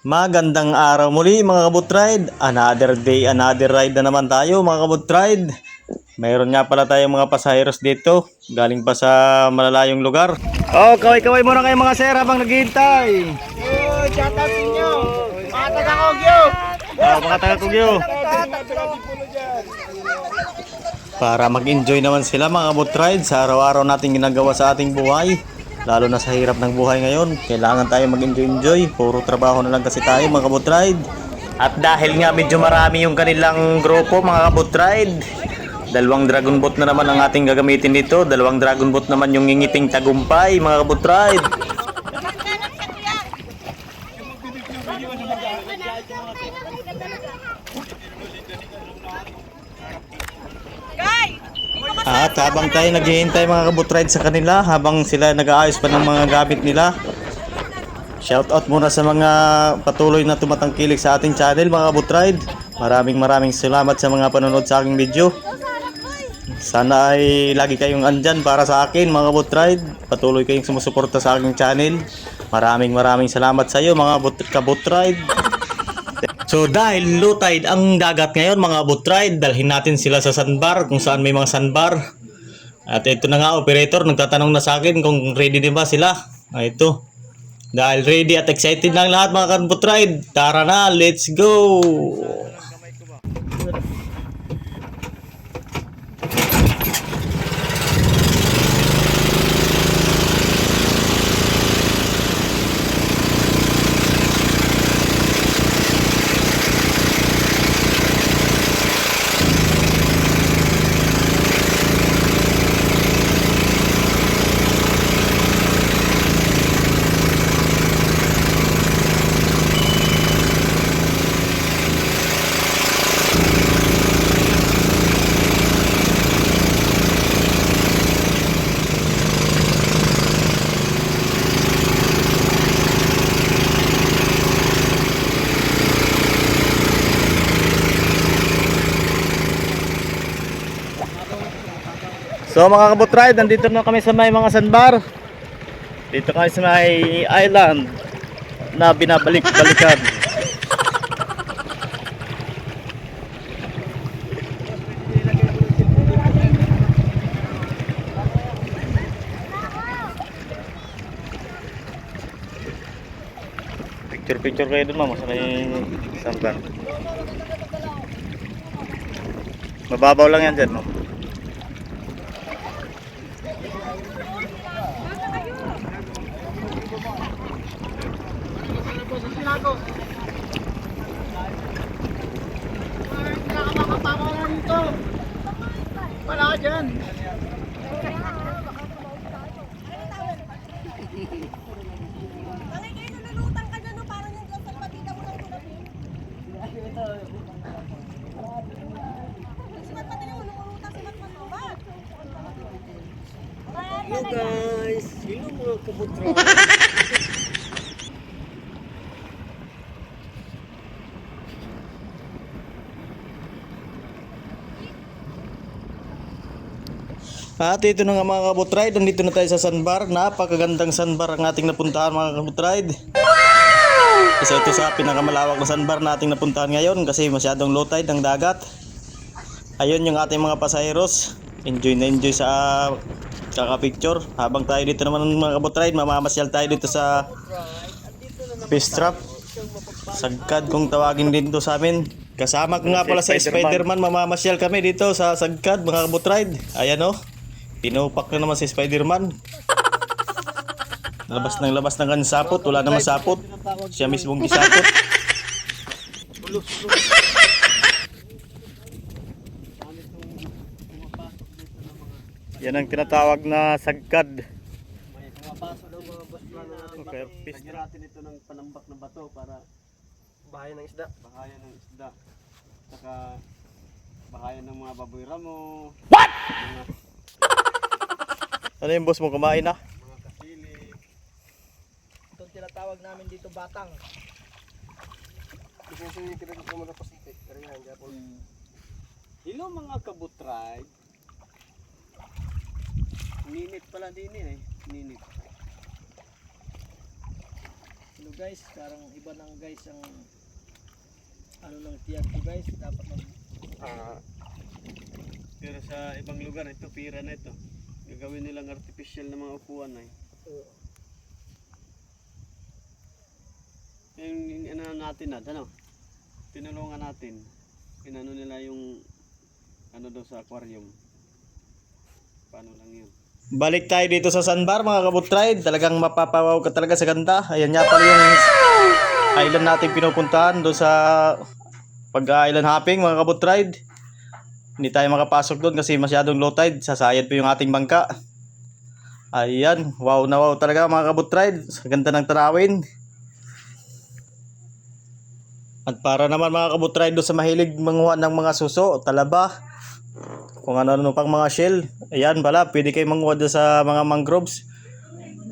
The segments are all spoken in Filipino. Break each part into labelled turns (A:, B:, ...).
A: Magandang araw muli mga kabutride. Another day, another ride na naman tayo mga kabutride. Mayroon nga pala tayong mga pasaheros dito. Galing pa sa malalayong lugar. Oh, kaway-kaway muna kayo mga sir habang naghihintay.
B: Oh, shout out sa inyo. Mga taga-Kogyo.
A: Mga taga-Kogyo. Para mag-enjoy naman sila mga kabutride sa araw-araw nating ginagawa sa ating buhay. Lalo na sa hirap ng buhay ngayon, kailangan tayo mag-enjoy. Puro trabaho na lang kasi tayo mga kabutride. At dahil nga medyo marami yung kanilang grupo mga kabutride, dalawang dragon boat na naman ang ating gagamitin dito. Dalawang dragon boat naman yung ngingiting tagumpay mga kabutride. At habang tayo naghihintay mga kabutride sa kanila, habang sila nag-aayos pa ng mga gamit nila, shoutout muna sa mga patuloy na tumatangkilik sa ating channel mga kabutride. Maraming salamat sa mga panonood sa aking video. Sana ay lagi kayong andyan para sa akin mga kabutride. Patuloy kayong sumusuporta sa aking channel. Maraming salamat sa iyo mga kabutride. So dahil low tide ang dagat ngayon mga kabutride, dalhin natin sila sa sandbar kung saan may mga sandbar. At ito na nga, operator nagtatanong na sa akin kung ready din ba sila. Ito. Dahil ready at excited na ang lahat mga kabutride, tara na, let's go! So mga kabutride, nandito na kami sa may mga sandbar. Dito kami sa may island na binabalik-balikan. Picture kayo dun mama sa may sandbar. Mababaw lang yan dyan no?
B: Wala ka dyan.
C: Hello guys! Hello mga kabutra!
A: At ito na nga mga kabutride, nandito na tayo sa sandbar. Napakagandang sandbar ang ating napuntahan mga kabutride. Isa ito sa pinakamalawak na sandbar na ating napuntahan ngayon kasi masyadong low tide ang dagat. Ayun yung ating mga pasaheros. Enjoy na enjoy sa kaka-picture. Habang tayo dito naman mga kabutride, mamamasyal tayo dito sa fish trap. Sagkad kung tawagin dito sa amin. Kasama ko nga pala sa Spider-Man, mamamasyal kami dito sa Sagkad mga kabutride. Ayan o. Pinupak na naman si Spider-Man. Labas ng kanyang sapot. Wala naman sapot. Siya mismong gisapot. Yan ang tinatawag na sagkad.
C: May pumapasok daw mga boss plano natin.
A: Okay,
C: Lagyan natin ito ng panambak na bato para bahayan ng isda. Bahayan ng isda. Saka bahayan ng mga baboy ramo. What?
A: Ano yung boss mo, kumain na?
C: Mga kasili.
B: Itong tinatawag namin dito batang.
C: Kasi yung kinagin ko mga Pacific. Pero yan, Japon. Hello mga kabutray. Ninit pala din eh. Ninit. Hello
B: guys, parang iba nang guys ang ano ng tiyan ko guys, dapat mag
C: Pero sa ibang lugar, ito, pira na ito. Gagawin nilang artificial na mga upuan ay. Yung ano natin ano? Tinulungan natin. Inano nila yung ano daw sa aquarium. Paano lang yun?
A: Balik tayo dito sa Sandbar mga kabutride. Talagang mapapawaw ka talaga sa ganda. Ayan nga pala yung island natin pinupuntahan doon sa pag-island hopping mga kabutride. Hindi tayo makapasok doon kasi masyadong low tide. Sasayad po yung ating bangka. Ayan, wow na wow talaga mga kabutride. Sa ganda ng tanawin. At para naman mga kabutride doon sa mahilig manguha ng mga suso, talaba, kung ano-ano pang mga shell. Ayan pala, pwede kayo manguha doon sa mga mangroves.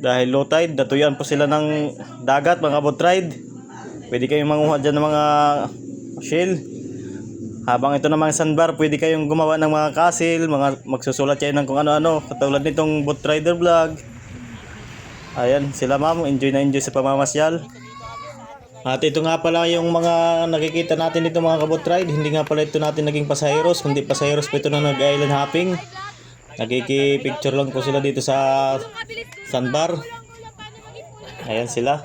A: Dahil low tide, datuyan po sila ng dagat mga kabutride. Pwede kayong manguha dyan ng mga shell. Habang ito namang sandbar, pwede kayong gumawa ng mga castle, mga magsusulat kayo ng kung ano-ano. Katulad nitong boat rider vlog. Ayan, sila ma'am, enjoy na enjoy sa pamamasyal. At ito nga pala yung mga nakikita natin dito mga kabot ride. Hindi nga pala ito natin naging pasaheros, kundi pasaheros pa ito na nag-island hopping. Nagkiki-picture lang po sila dito sa sandbar. Ayan sila.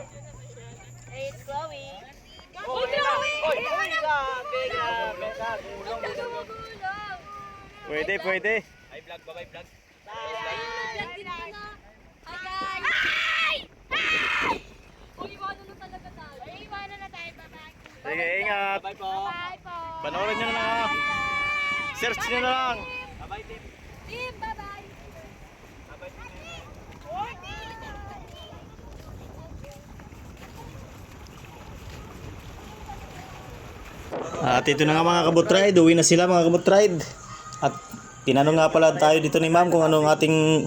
A: Pwede, pwede.
B: Ay vlog, bye vlog.
A: Sige, ingat.
B: Bye po.
A: Panoorin nyo na lang. Search nyo na lang.
B: Bye team.
D: Team, bye-bye.
A: At ito na nga mga kabutride, uwi na sila mga kabutride. At tinanong nga pala tayo dito ni ma'am kung anong ating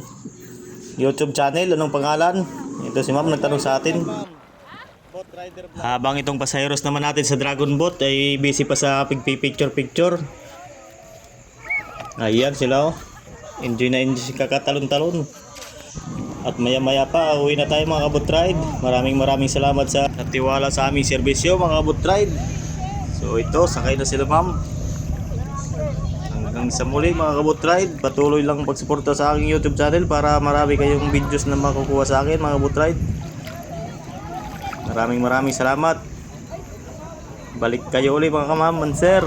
A: YouTube channel, anong pangalan. Ito si ma'am nagtanong sa atin. Habang itong pasaheros naman natin sa Dragon Boat ay busy pa sa picture. Ayan sila oh. Enjoy na enjoy kakatalon-talon. At maya pa uwi na tayo mga kabutride. Maraming salamat sa tiwala sa aming serbisyo mga kabutride. So ito, sakay na sila ma'am. Hanggang sa muli mga kabutride, patuloy lang pagsuporta sa aking YouTube channel para marami kayong videos na makukuha sa akin mga kabutride. Maraming salamat. Balik kayo ulit mga kamaman sir.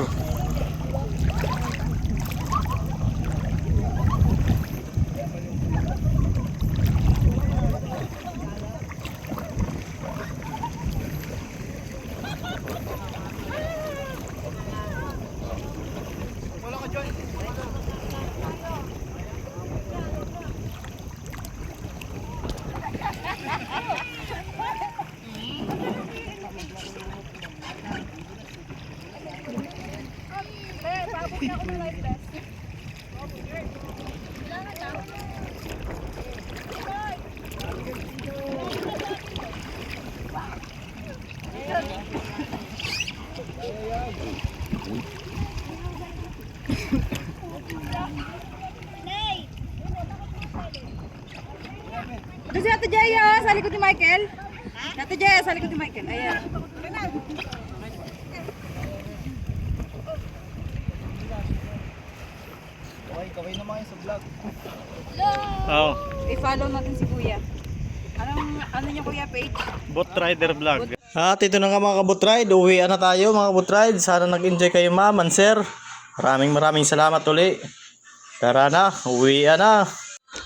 D: Ito si Ate Jaya, sa likod ni Michael. Ate Jaya, sa likod ni Michael. Ayan.
B: Kaway naman yung sa vlog.
A: Oh,
D: I-follow natin si Kuya. Ano niya Kuya page?
A: Boat Rider Vlog. At ito na nga mga kabutride, uwian na tayo mga kabutride. Sana nag-enjoy kayo ma'am and sir. Maraming salamat uli. Tara na, uwian na.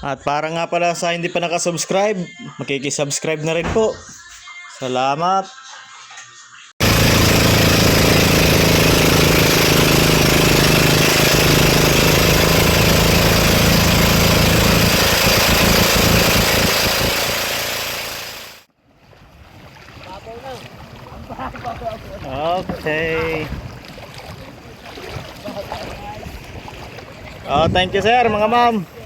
A: At para nga pala sa hindi pa nakasubscribe, makikisubscribe na rin po. Salamat. Okay. Oh, thank you sir, mga ma'am.